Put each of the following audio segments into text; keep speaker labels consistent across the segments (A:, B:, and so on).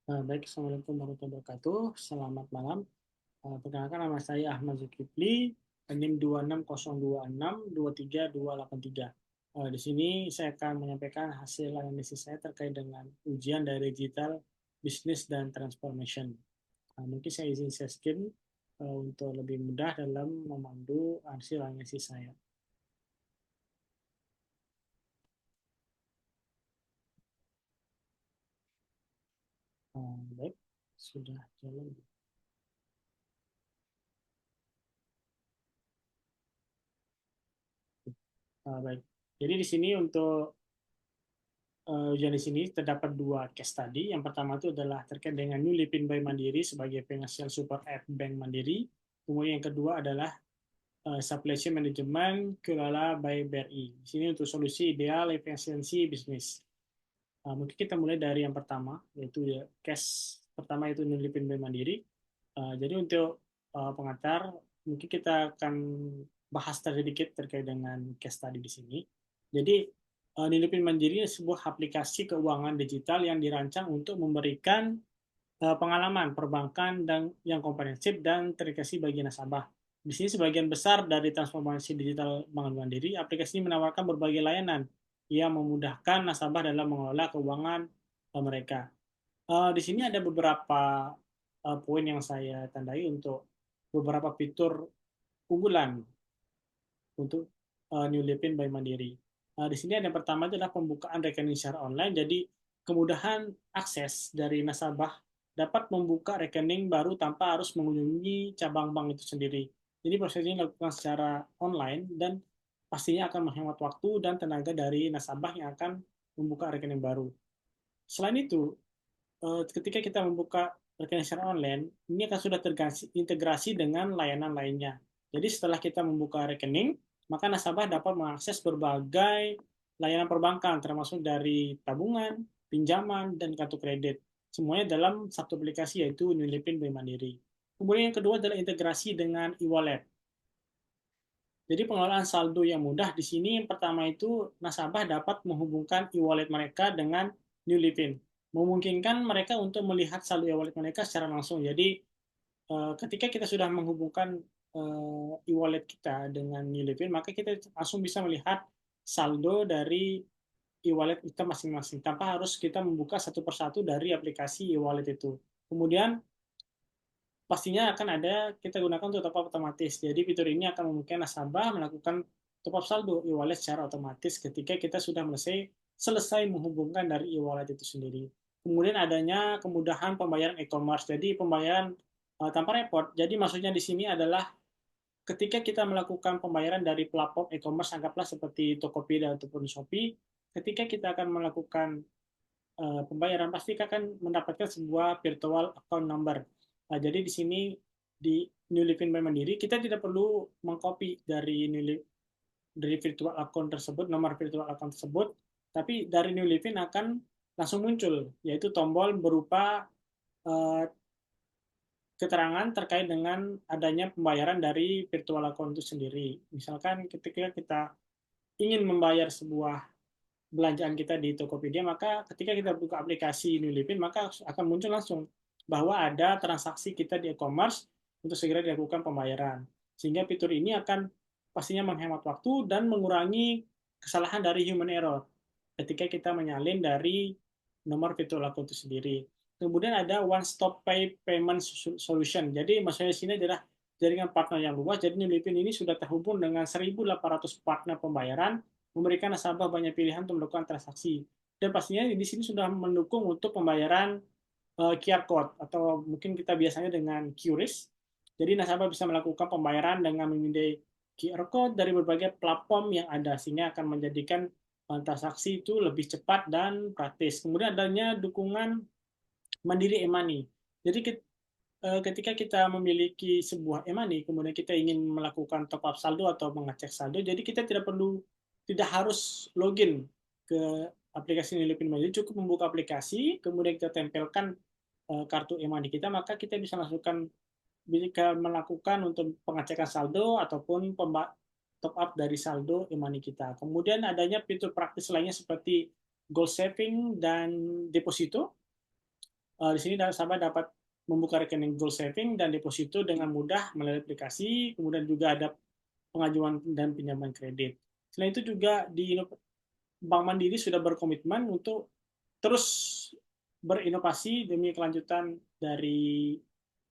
A: Baik, Assalamualaikum warahmatullahi wabarakatuh. Selamat malam. Perkenalkan nama saya Ahmad Zulkifli, NIM 2602623283. Di sini saya akan menyampaikan hasil analisis saya terkait dengan ujian dari digital business dan transformation. Mungkin saya izin share screen untuk lebih mudah dalam memandu hasil analisis saya. Baik, sudah jalan. Baik. Jadi di sini untuk ujian di sini terdapat dua case study. Yang pertama itu adalah terkait dengan New Lipin by Mandiri sebagai financial support app Bank Mandiri. Kemudian yang kedua adalah supply chain management Kulala by BRI. Di sini untuk solusi ideal efisiensi bisnis. Mungkin kita mulai dari yang pertama, yaitu ya, case pertama itu New Lipin by Mandiri. Jadi untuk pengantar, mungkin kita akan bahas sedikit terkait dengan case study di sini. Jadi, Nilipin Mandiri adalah sebuah aplikasi keuangan digital yang dirancang untuk memberikan pengalaman perbankan dan yang komprehensif dan terintegrasi bagi nasabah. Di sini sebagian besar dari transformasi digital Bank Mandiri, aplikasi ini menawarkan berbagai layanan yang memudahkan nasabah dalam mengelola keuangan mereka. Di sini ada beberapa poin yang saya tandai untuk beberapa fitur unggulan untuk New Lipin by Mandiri. Di sini ada yang pertama adalah pembukaan rekening secara online. Jadi kemudahan akses dari nasabah dapat membuka rekening baru tanpa harus mengunjungi cabang bank itu sendiri. Jadi prosesnya dilakukan secara online dan pastinya akan menghemat waktu dan tenaga dari nasabah yang akan membuka rekening baru. Selain itu, ketika kita membuka rekening secara online, ini akan sudah terintegrasi dengan layanan lainnya. Jadi setelah kita membuka rekening, maka nasabah dapat mengakses berbagai layanan perbankan, termasuk dari tabungan, pinjaman, dan kartu kredit. Semuanya dalam satu aplikasi, yaitu Nilipin Bank Mandiri. Kemudian yang kedua adalah integrasi dengan e-wallet. Jadi pengelolaan saldo yang mudah di sini yang pertama itu nasabah dapat menghubungkan e-wallet mereka dengan New Livin, memungkinkan mereka untuk melihat saldo e-wallet mereka secara langsung. Jadi ketika kita sudah menghubungkan e-wallet kita dengan New Livin, maka kita langsung bisa melihat saldo dari e-wallet kita masing-masing tanpa harus kita membuka satu persatu dari aplikasi e-wallet itu. Kemudian pastinya akan ada kita gunakan untuk top up otomatis. Jadi fitur ini akan memungkinkan nasabah melakukan top up saldo e-wallet secara otomatis ketika kita sudah selesai menghubungkan dari e-wallet itu sendiri. Kemudian adanya kemudahan pembayaran e-commerce. Jadi pembayaran tanpa repot. Jadi maksudnya di sini adalah ketika kita melakukan pembayaran dari platform e-commerce, anggaplah seperti Tokopedia ataupun Shopee, ketika kita akan melakukan pembayaran pasti akan mendapatkan sebuah virtual account number. Jadi di sini di New Living by Mandiri kita tidak perlu mengcopy dari virtual account tersebut, nomor virtual account tersebut, tapi dari New Living akan langsung muncul, yaitu tombol berupa uh, keterangan terkait dengan adanya pembayaran dari virtual account itu sendiri. Misalkan ketika kita ingin membayar sebuah belanjaan kita di Tokopedia, maka ketika kita buka aplikasi Nulipin, maka akan muncul langsung bahwa ada transaksi kita di e-commerce untuk segera dilakukan pembayaran. Sehingga fitur ini akan pastinya menghemat waktu dan mengurangi kesalahan dari human error ketika kita menyalin dari nomor virtual account itu sendiri. Kemudian ada one stop payment solution. Jadi maksudnya di sini adalah jaringan partner yang luas. Jadi Nulipin ini sudah terhubung dengan 1.800 partner pembayaran, memberikan nasabah banyak pilihan untuk melakukan transaksi. Dan pastinya di sini sudah mendukung untuk pembayaran QR code atau mungkin kita biasanya dengan QRIS. Jadi nasabah bisa melakukan pembayaran dengan memindai QR code dari berbagai platform yang ada sehingga akan menjadikan transaksi itu lebih cepat dan praktis. Kemudian adanya dukungan Mandiri e-money. Jadi ketika kita memiliki sebuah e-money, kemudian kita ingin melakukan top up saldo atau mengecek saldo, jadi kita tidak harus login ke aplikasi Nilipin Mandiri, cukup membuka aplikasi, kemudian kita tempelkan kartu e-money kita, maka kita bisa melakukan untuk pengecekan saldo ataupun top up dari saldo e-money kita. Kemudian adanya fitur praktis lainnya seperti goal saving dan deposito. Di sini nasabah dapat membuka rekening gold saving dan deposito dengan mudah melalui aplikasi, kemudian juga ada pengajuan dan pinjaman kredit. Selain itu juga di Bank Mandiri sudah berkomitmen untuk terus berinovasi demi kelanjutan dari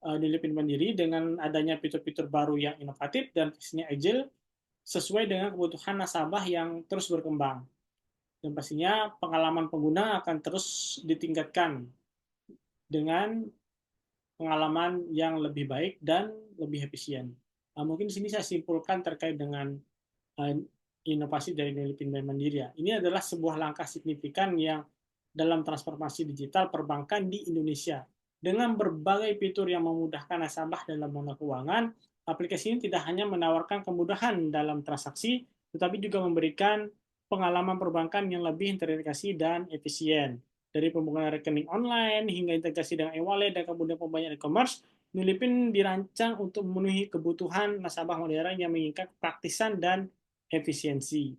A: Nilipin Mandiri dengan adanya fitur-fitur baru yang inovatif dan visinya agile sesuai dengan kebutuhan nasabah yang terus berkembang. Dan pastinya pengalaman pengguna akan terus ditingkatkan dengan pengalaman yang lebih baik dan lebih efisien. Mungkin di sini saya simpulkan terkait dengan uh, inovasi dari Nilipin Bank Mandiri. Ini adalah sebuah langkah signifikan yang dalam transformasi digital perbankan di Indonesia. Dengan berbagai fitur yang memudahkan nasabah dalam mengelola keuangan, aplikasi ini tidak hanya menawarkan kemudahan dalam transaksi, tetapi juga memberikan pengalaman perbankan yang lebih terintegrasi dan efisien. Dari pembukaan rekening online hingga integrasi dengan e-wallet dan kemudian pembayaran e-commerce, Nilipin dirancang untuk memenuhi kebutuhan nasabah modern yang menginginkan praktisan dan efisiensi.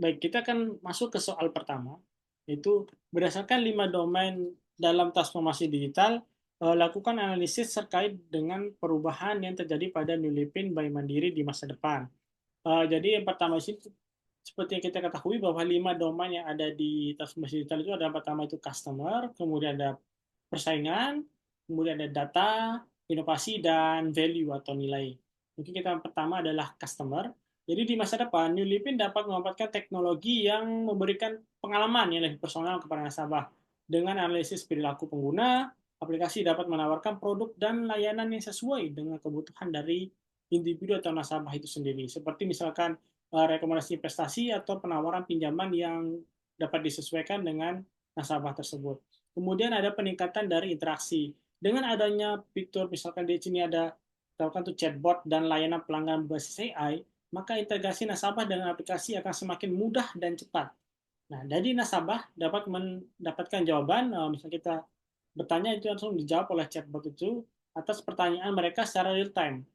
A: Baik, kita akan masuk ke soal pertama, yaitu berdasarkan 5 domain dalam transformasi digital, lakukan analisis terkait dengan perubahan yang terjadi pada Nilipin Bank Mandiri di masa depan. Jadi yang pertama sih seperti yang kita ketahui bahwa 5 domain yang ada di transformasi digital itu ada pertama itu customer, kemudian ada persaingan, kemudian ada data, inovasi, dan value atau nilai. Mungkin kita yang pertama adalah customer. Jadi di masa depan, New Livin dapat memanfaatkan teknologi yang memberikan pengalaman yang lebih personal kepada nasabah. Dengan analisis perilaku pengguna, aplikasi dapat menawarkan produk dan layanan yang sesuai dengan kebutuhan dari individu atau nasabah itu sendiri. Seperti misalkan rekomendasi investasi atau penawaran pinjaman yang dapat disesuaikan dengan nasabah tersebut. Kemudian ada peningkatan dari interaksi. Dengan adanya fitur, misalkan di sini ada misalkan tuh chatbot dan layanan pelanggan berbasis AI, maka integrasi nasabah dengan aplikasi akan semakin mudah dan cepat. Nah, jadi nasabah dapat mendapatkan jawaban, misalnya kita bertanya itu langsung dijawab oleh chatbot itu atas pertanyaan mereka secara real time,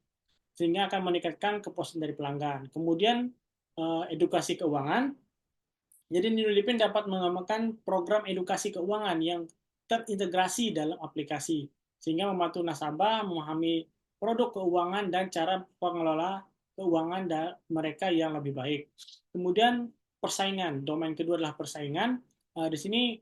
A: sehingga akan meningkatkan kepuasan dari pelanggan. Kemudian edukasi keuangan, jadi Nilipin dapat mengembangkan program edukasi keuangan yang terintegrasi dalam aplikasi, sehingga membantu nasabah memahami produk keuangan dan cara pengelola keuangan mereka yang lebih baik. Kemudian persaingan, domain kedua adalah persaingan. Di sini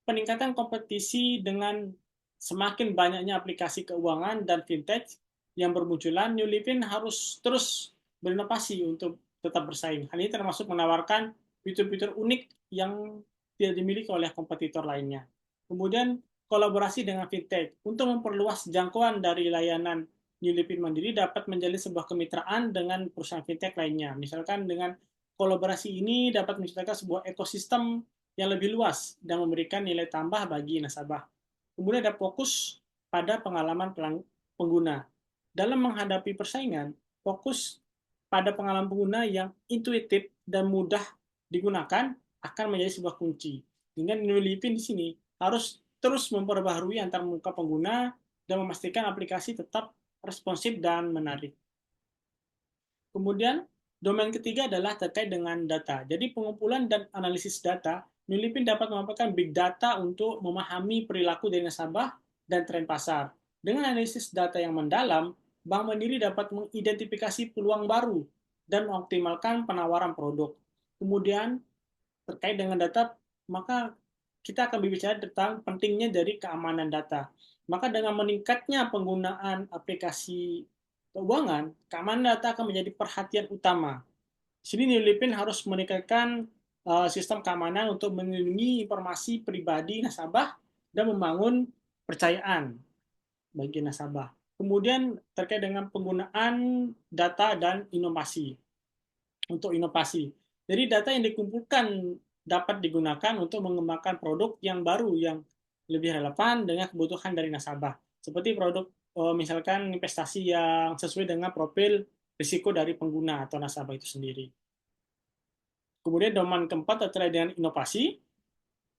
A: peningkatan kompetisi dengan semakin banyaknya aplikasi keuangan dan fintech yang bermunculan, New Livin harus terus berinovasi untuk tetap bersaing. Hal ini termasuk menawarkan fitur-fitur unik yang tidak dimiliki oleh kompetitor lainnya. Kemudian kolaborasi dengan fintech untuk memperluas jangkauan dari layanan New Livin Mandiri dapat menjalin sebuah kemitraan dengan perusahaan fintech lainnya. Misalkan dengan kolaborasi ini dapat menciptakan sebuah ekosistem yang lebih luas dan memberikan nilai tambah bagi nasabah. Kemudian ada fokus pada pengalaman pengguna. Dalam menghadapi persaingan, fokus pada pengalaman pengguna yang intuitif dan mudah digunakan akan menjadi sebuah kunci. Dengan New Livin di sini harus terus memperbaharui antar muka pengguna dan memastikan aplikasi tetap responsif dan menarik. Kemudian domain ketiga adalah terkait dengan data. Jadi pengumpulan dan analisis data, Nilipin dapat memanfaatkan big data untuk memahami perilaku dari nasabah dan tren pasar. Dengan analisis data yang mendalam, Bank Mandiri dapat mengidentifikasi peluang baru dan mengoptimalkan penawaran produk. Kemudian terkait dengan data, maka kita akan berbicara tentang pentingnya dari keamanan data. Maka dengan meningkatnya penggunaan aplikasi keuangan, keamanan data akan menjadi perhatian utama. Di sini Nilipin harus meningkatkan sistem keamanan untuk melindungi informasi pribadi nasabah dan membangun percayaan bagi nasabah. Kemudian terkait dengan penggunaan data dan inovasi. Untuk inovasi. Jadi data yang dikumpulkan dapat digunakan untuk mengembangkan produk yang baru yang lebih relevan dengan kebutuhan dari nasabah. Seperti produk misalkan investasi yang sesuai dengan profil risiko dari pengguna atau nasabah itu sendiri. Kemudian domain keempat terkait dengan inovasi.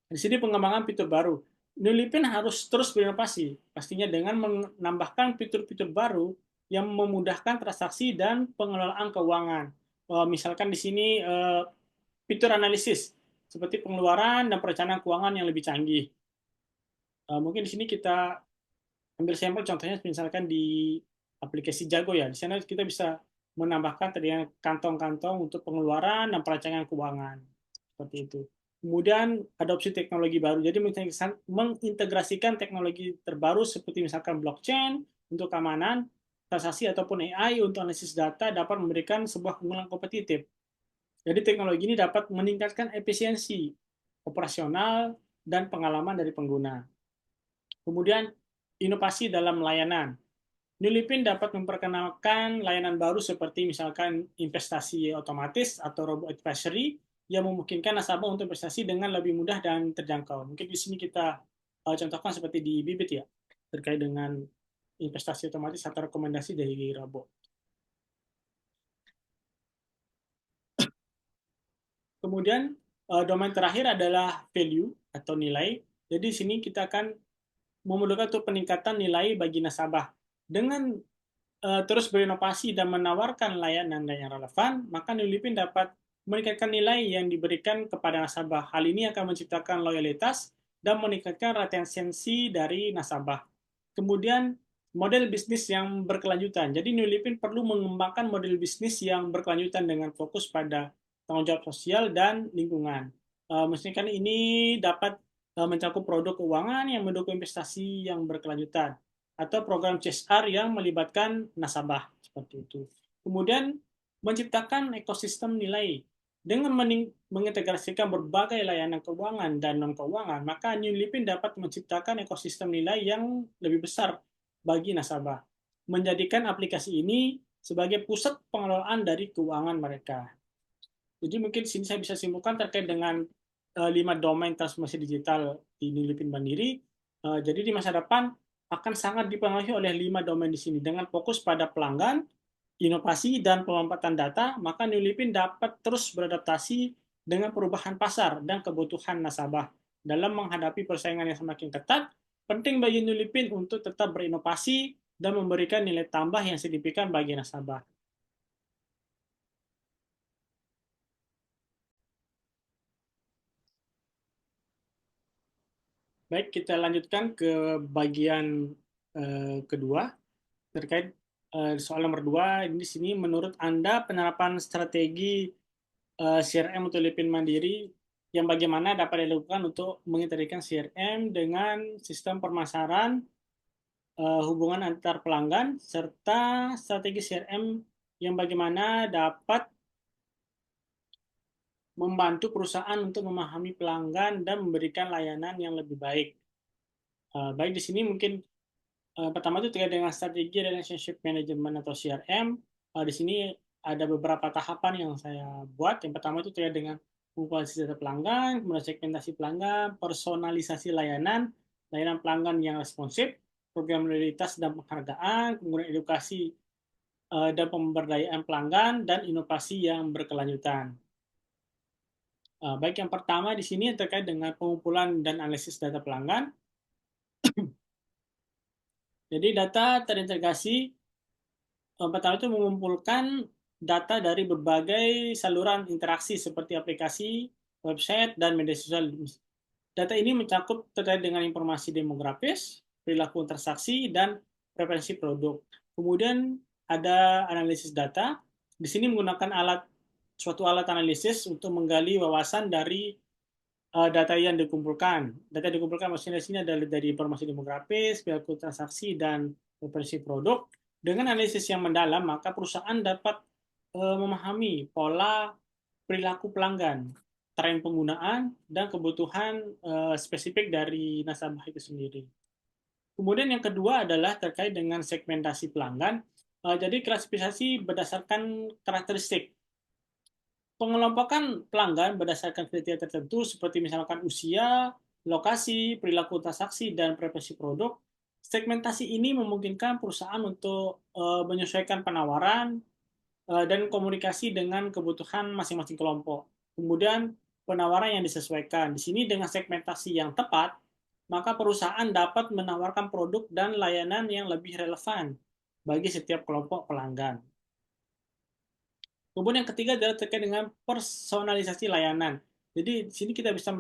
A: Di sini pengembangan fitur baru. Nilipin harus terus berinovasi, pastinya dengan menambahkan fitur-fitur baru yang memudahkan transaksi dan pengelolaan keuangan. Misalkan di sini fitur analisis. seperti pengeluaran dan perencanaan keuangan yang lebih canggih. Mungkin di sini kita ambil sampel contohnya misalkan di aplikasi Jago ya. Di sana kita bisa menambahkan tadi kantong-kantong untuk pengeluaran dan perencanaan keuangan. Seperti itu. Kemudian adopsi teknologi baru. Jadi mengintegrasikan teknologi terbaru seperti misalkan blockchain untuk keamanan, transaksi ataupun AI untuk analisis data dapat memberikan sebuah keunggulan kompetitif. Jadi teknologi ini dapat meningkatkan efisiensi operasional dan pengalaman dari pengguna. Kemudian inovasi dalam layanan. Nilipin dapat memperkenalkan layanan baru seperti misalkan investasi otomatis atau robo advisory yang memungkinkan nasabah untuk investasi dengan lebih mudah dan terjangkau. Mungkin di sini kita contohkan seperti di Bibit ya, terkait dengan investasi otomatis atau rekomendasi dari robo. Kemudian domain terakhir adalah value atau nilai. Jadi di sini kita akan memerlukan untuk peningkatan nilai bagi nasabah. Dengan terus berinovasi dan menawarkan layanan yang relevan, maka Nilipin dapat meningkatkan nilai yang diberikan kepada nasabah. Hal ini akan menciptakan loyalitas dan meningkatkan retensi dari nasabah. Kemudian model bisnis yang berkelanjutan. Jadi Nilipin perlu mengembangkan model bisnis yang berkelanjutan dengan fokus pada tanggung jawab sosial dan lingkungan. Mestinya ini dapat mencakup produk keuangan yang mendukung investasi yang berkelanjutan atau program CSR yang melibatkan nasabah seperti itu. Kemudian menciptakan ekosistem nilai dengan mengintegrasikan berbagai layanan keuangan dan non keuangan, maka New Living dapat menciptakan ekosistem nilai yang lebih besar bagi nasabah, menjadikan aplikasi ini sebagai pusat pengelolaan dari keuangan mereka. Jadi mungkin sini saya bisa simpulkan terkait dengan 5 domain transformasi digital di New Living Mandiri. Jadi di masa depan akan sangat dipengaruhi oleh 5 domain di sini dengan fokus pada pelanggan, inovasi, dan pemanfaatan data, maka New Living dapat terus beradaptasi dengan perubahan pasar dan kebutuhan nasabah. Dalam menghadapi persaingan yang semakin ketat, penting bagi New Living untuk tetap berinovasi dan memberikan nilai tambah yang signifikan bagi nasabah. Baik, kita lanjutkan ke bagian kedua terkait soal nomor 2. Di sini menurut Anda penerapan strategi CRM untuk Lipin Mandiri yang bagaimana dapat dilakukan untuk mengintegrasikan CRM dengan sistem pemasaran, hubungan antar pelanggan, serta strategi CRM yang bagaimana dapat membantu perusahaan untuk memahami pelanggan dan memberikan layanan yang lebih baik. Baik di sini mungkin pertama itu terkait dengan strategi relationship management atau CRM. Di sini ada beberapa tahapan yang saya buat. Yang pertama itu terkait dengan kualitas data pelanggan, kemudian segmentasi pelanggan, personalisasi layanan, layanan pelanggan yang responsif, program loyalitas dan penghargaan, kemudian edukasi dan pemberdayaan pelanggan, dan inovasi yang berkelanjutan. Baik yang pertama di sini terkait dengan pengumpulan dan analisis data pelanggan. Jadi data terintegrasi pertama itu mengumpulkan data dari berbagai saluran interaksi seperti aplikasi, website, dan media sosial. Data ini mencakup terkait dengan informasi demografis, perilaku transaksi, dan preferensi produk. Kemudian ada analisis data. Di sini menggunakan suatu alat analisis untuk menggali wawasan dari data yang dikumpulkan. Data yang dikumpulkan maksudnya di sini adalah dari informasi demografis, perilaku transaksi, dan preferensi produk. Dengan analisis yang mendalam, maka perusahaan dapat memahami pola perilaku pelanggan, tren penggunaan, dan kebutuhan spesifik dari nasabah itu sendiri. Kemudian yang kedua adalah terkait dengan segmentasi pelanggan. Jadi klasifikasi berdasarkan karakteristik. Pengelompokan pelanggan berdasarkan kriteria tertentu seperti misalkan usia, lokasi, perilaku transaksi, dan preferensi produk. Segmentasi ini memungkinkan perusahaan untuk menyesuaikan penawaran dan komunikasi dengan kebutuhan masing-masing kelompok. Kemudian penawaran yang disesuaikan. Di sini dengan segmentasi yang tepat, maka perusahaan dapat menawarkan produk dan layanan yang lebih relevan bagi setiap kelompok pelanggan. Kemudian yang ketiga adalah terkait dengan personalisasi layanan. Jadi di sini kita bisa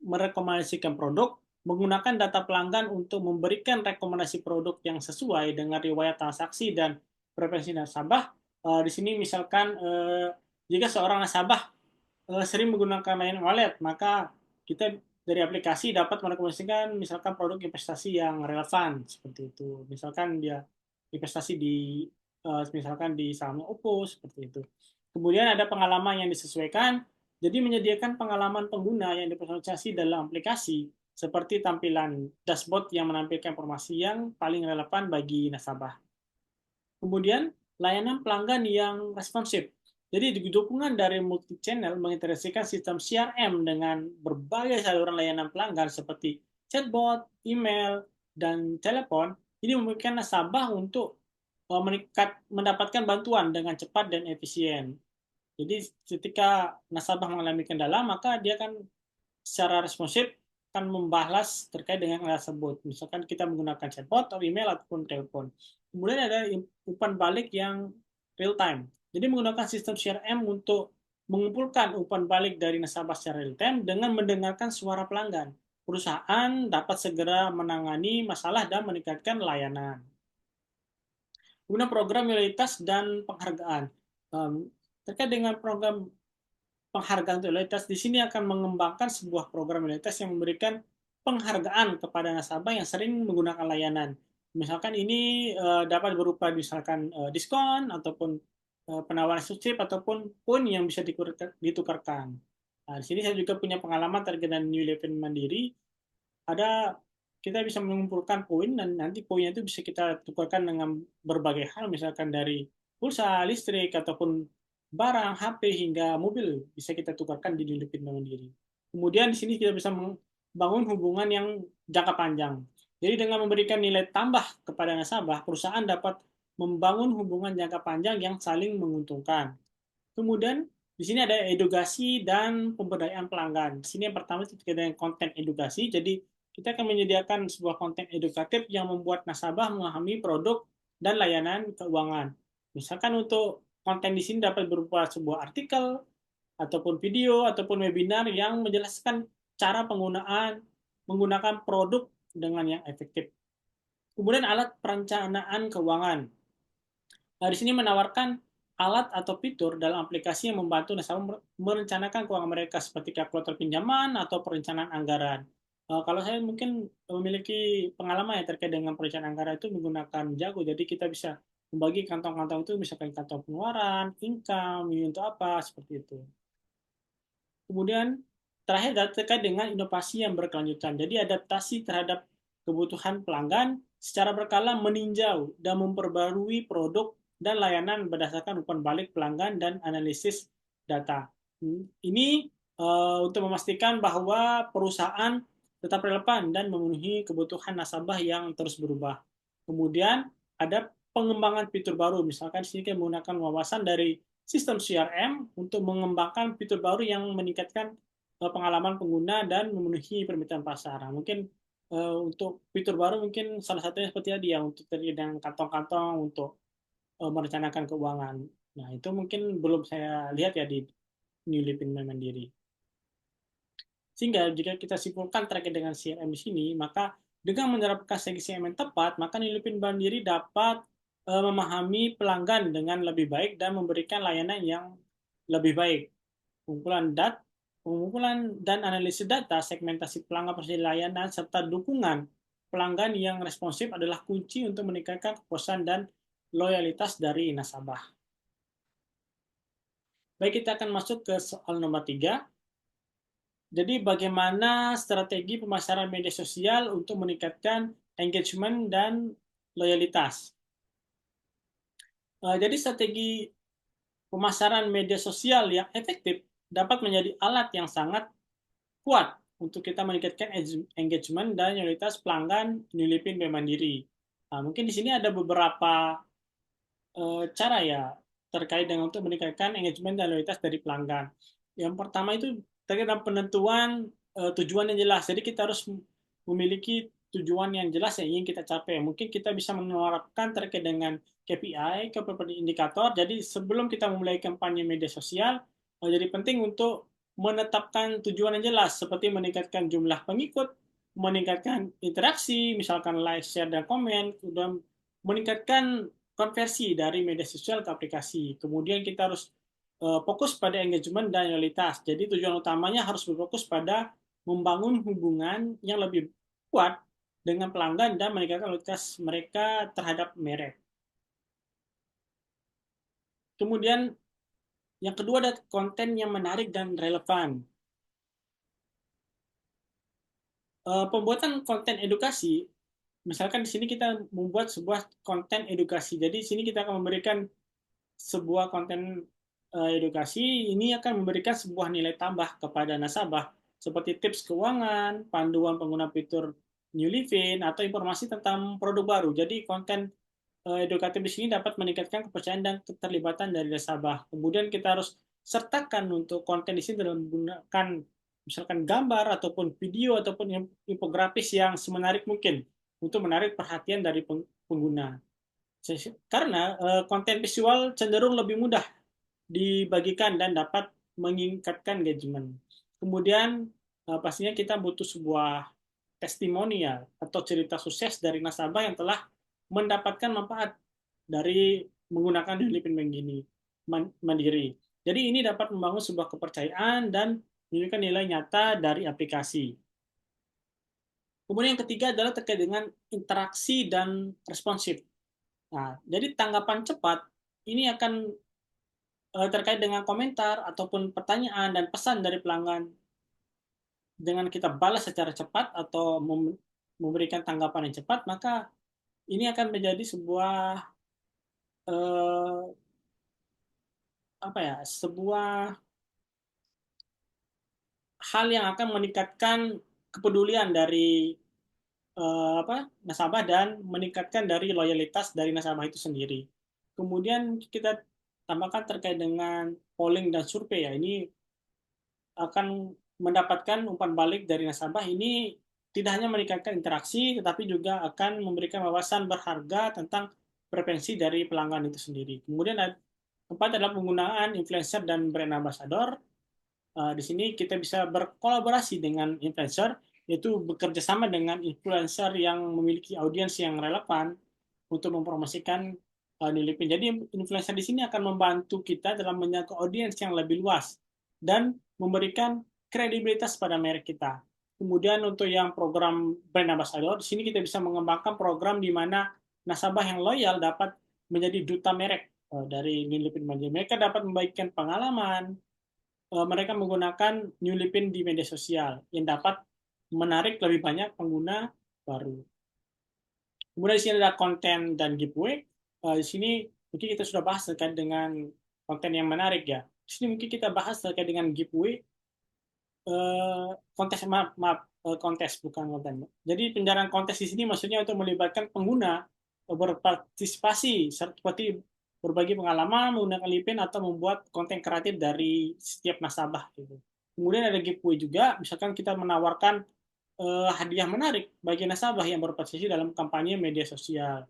A: merekomendasikan produk, menggunakan data pelanggan untuk memberikan rekomendasi produk yang sesuai dengan riwayat transaksi dan preferensi nasabah. Di sini misalkan jika seorang nasabah sering menggunakan layanan wallet, maka kita dari aplikasi dapat merekomendasikan misalkan produk investasi yang relevan seperti itu. Misalkan dia investasi di misalkan di saham Oppo seperti itu. Kemudian ada pengalaman yang disesuaikan, jadi menyediakan pengalaman pengguna yang dipersonalisasi dalam aplikasi seperti tampilan dashboard yang menampilkan informasi yang paling relevan bagi nasabah. Kemudian layanan pelanggan yang responsif. Jadi dukungan dari multi channel mengintegrasikan sistem CRM dengan berbagai saluran layanan pelanggan seperti chatbot, email, dan telepon. Ini memungkinkan nasabah untuk mendapatkan bantuan dengan cepat dan efisien. Jadi ketika nasabah mengalami kendala, maka dia kan secara responsif akan membalas terkait dengan hal tersebut. Misalkan kita menggunakan chatbot atau email ataupun telepon. Kemudian ada umpan balik yang real time. Jadi menggunakan sistem CRM untuk mengumpulkan umpan balik dari nasabah secara real time dengan mendengarkan suara pelanggan. Perusahaan dapat segera menangani masalah dan meningkatkan layanan. Kemudian program loyalitas dan penghargaan. Terkait dengan program penghargaan loyalitas, di sini akan mengembangkan sebuah program loyalitas yang memberikan penghargaan kepada nasabah yang sering menggunakan layanan. Misalkan ini dapat berupa misalkan diskon ataupun penawaran eksklusif ataupun poin yang bisa ditukarkan. Nah, di sini saya juga punya pengalaman terkait dengan New Eleven Mandiri. Ada kita bisa mengumpulkan poin dan nanti poinnya itu bisa kita tukarkan dengan berbagai hal, misalkan dari pulsa, listrik, ataupun barang, HP, hingga mobil bisa kita tukarkan di Nilipin Mandiri. Kemudian di sini kita bisa membangun hubungan yang jangka panjang. Jadi dengan memberikan nilai tambah kepada nasabah, perusahaan dapat membangun hubungan jangka panjang yang saling menguntungkan. Kemudian di sini ada edukasi dan pemberdayaan pelanggan. Di sini yang pertama itu terkait dengan konten edukasi. Jadi kita akan menyediakan sebuah konten edukatif yang membuat nasabah memahami produk dan layanan keuangan. Misalkan untuk konten di sini dapat berupa sebuah artikel ataupun video ataupun webinar yang menjelaskan cara penggunaan menggunakan produk dengan yang efektif. Kemudian alat perencanaan keuangan. Nah, di sini menawarkan alat atau fitur dalam aplikasi yang membantu nasabah merencanakan keuangan mereka seperti kalkulator pinjaman atau perencanaan anggaran. Kalau saya mungkin memiliki pengalaman ya terkait dengan perencanaan anggaran itu menggunakan Jago, jadi kita bisa membagi kantong-kantong itu misalkan kantong pengeluaran, income, ini untuk apa, seperti itu. Kemudian terakhir terkait dengan inovasi yang berkelanjutan. Jadi adaptasi terhadap kebutuhan pelanggan secara berkala meninjau dan memperbarui produk dan layanan berdasarkan umpan balik pelanggan dan analisis data. Ini untuk memastikan bahwa perusahaan tetap relevan dan memenuhi kebutuhan nasabah yang terus berubah. Kemudian ada pengembangan fitur baru, misalkan di sini kita menggunakan wawasan dari sistem CRM untuk mengembangkan fitur baru yang meningkatkan pengalaman pengguna dan memenuhi permintaan pasar. Nah, mungkin untuk fitur baru mungkin salah satunya seperti tadi ya untuk terkait kantong-kantong untuk merencanakan keuangan. Nah, itu mungkin belum saya lihat ya di New Living Mandiri. Sehingga jika kita simpulkan terkait dengan CRM di sini, maka dengan menerapkan strategi CRM yang tepat, maka New Living Mandiri dapat memahami pelanggan dengan lebih baik dan memberikan layanan yang lebih baik. Pengumpulan dan analisis data, segmentasi pelanggan persentase layanan, serta dukungan pelanggan yang responsif adalah kunci untuk meningkatkan kepuasan dan loyalitas dari nasabah. Baik, kita akan masuk ke soal nomor 3. Jadi bagaimana strategi pemasaran media sosial untuk meningkatkan engagement dan loyalitas. Jadi strategi pemasaran media sosial yang efektif dapat menjadi alat yang sangat kuat untuk kita meningkatkan engagement dan loyalitas pelanggan Nilipin Bank Mandiri. Nah, mungkin di sini ada beberapa cara ya terkait dengan untuk meningkatkan engagement dan loyalitas dari pelanggan. Yang pertama itu terkait dengan penentuan tujuan yang jelas. Jadi kita harus memiliki tujuan yang jelas yang ingin kita capai. Mungkin kita bisa menerapkan terkait dengan KPI, Key Performance Indicator. Jadi sebelum kita memulai kampanye media sosial, jadi penting untuk menetapkan tujuan yang jelas, seperti meningkatkan jumlah pengikut, meningkatkan interaksi, misalkan like, share, dan komen, dan meningkatkan konversi dari media sosial ke aplikasi. Kemudian kita harus fokus pada engagement dan loyalitas. Jadi tujuan utamanya harus berfokus pada membangun hubungan yang lebih kuat dengan pelanggan dan meningkatkan loyalitas mereka terhadap merek. Kemudian yang kedua ada konten yang menarik dan relevan. Pembuatan konten edukasi, misalkan di sini kita membuat sebuah konten edukasi. Jadi di sini kita akan memberikan sebuah konten edukasi, ini akan memberikan sebuah nilai tambah kepada nasabah, seperti tips keuangan, panduan pengguna fitur New Livin, atau informasi tentang produk baru. Jadi konten edukatif di sini dapat meningkatkan kepercayaan dan keterlibatan dari nasabah. Kemudian kita harus sertakan untuk konten di sini dengan menggunakan misalkan gambar ataupun video ataupun infografis yang semenarik mungkin untuk menarik perhatian dari pengguna. Karena konten visual cenderung lebih mudah dibagikan dan dapat meningkatkan engagement. Kemudian pastinya kita butuh sebuah testimonial atau cerita sukses dari nasabah yang telah mendapatkan manfaat dari menggunakan Livin Bank ini mandiri. Jadi ini dapat membangun sebuah kepercayaan dan menunjukkan nilai nyata dari aplikasi. Kemudian yang ketiga adalah terkait dengan interaksi dan responsif. Nah, jadi tanggapan cepat ini akan terkait dengan komentar ataupun pertanyaan dan pesan dari pelanggan. Dengan kita balas secara cepat atau memberikan tanggapan yang cepat, maka ini akan menjadi sebuah eh, apa ya, sebuah hal yang akan meningkatkan kepedulian dari nasabah dan meningkatkan dari loyalitas dari nasabah itu sendiri. Kemudian kita tambahkan terkait dengan polling dan survei ya. Ini akan mendapatkan umpan balik dari nasabah. Ini tidak hanya meningkatkan interaksi, tetapi juga akan memberikan wawasan berharga tentang preferensi dari pelanggan itu sendiri. Kemudian keempat adalah penggunaan influencer dan brand ambassador. Di sini kita bisa berkolaborasi dengan influencer, yaitu bekerja sama dengan influencer yang memiliki audiens yang relevan untuk mempromosikan New Livin. Jadi influencer di sini akan membantu kita dalam menjangkau audiens yang lebih luas dan memberikan kredibilitas pada merek kita. Kemudian untuk yang program brand ambassador, di sini kita bisa mengembangkan program di mana nasabah yang loyal dapat menjadi duta merek dari New Livin Mandiri. Mereka dapat membagikan pengalaman, mereka menggunakan New Livin di media sosial yang dapat menarik lebih banyak pengguna baru. Kemudian di sini ada konten dan giveaway. Di sini mungkin kita sudah bahas terkait dengan konten yang menarik ya. Di sini mungkin kita bahas terkait dengan giveaway. Kontes kontes bukan konten. Jadi penyelenggaraan kontes di sini maksudnya untuk melibatkan pengguna berpartisipasi seperti berbagi pengalaman, menggunakan Livin atau membuat konten kreatif dari setiap nasabah gitu. Kemudian ada giveaway juga, misalkan kita menawarkan hadiah menarik bagi nasabah yang berpartisipasi dalam kampanye media sosial.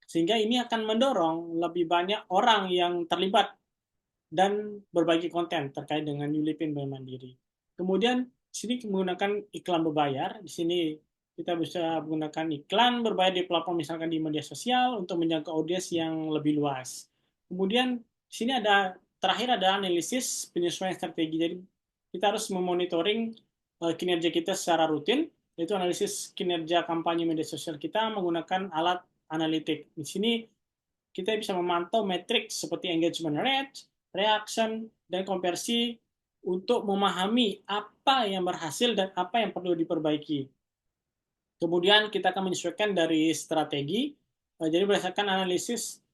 A: Sehingga ini akan mendorong lebih banyak orang yang terlibat dan berbagi konten terkait dengan New Livin Bank Mandiri. Kemudian di sini menggunakan iklan berbayar. Di sini kita bisa menggunakan iklan berbayar di platform misalkan di media sosial untuk menjangkau audiens yang lebih luas. Kemudian di sini ada terakhir ada analisis penyesuaian strategi. Jadi kita harus memonitoring kinerja kita secara rutin, yaitu analisis kinerja kampanye media sosial kita menggunakan alat analitik. Di sini kita bisa memantau metrik seperti engagement rate, reaction, dan konversi untuk memahami apa yang berhasil dan apa yang perlu diperbaiki. Kemudian kita akan menyesuaikan dari strategi. Jadi berdasarkan analisis,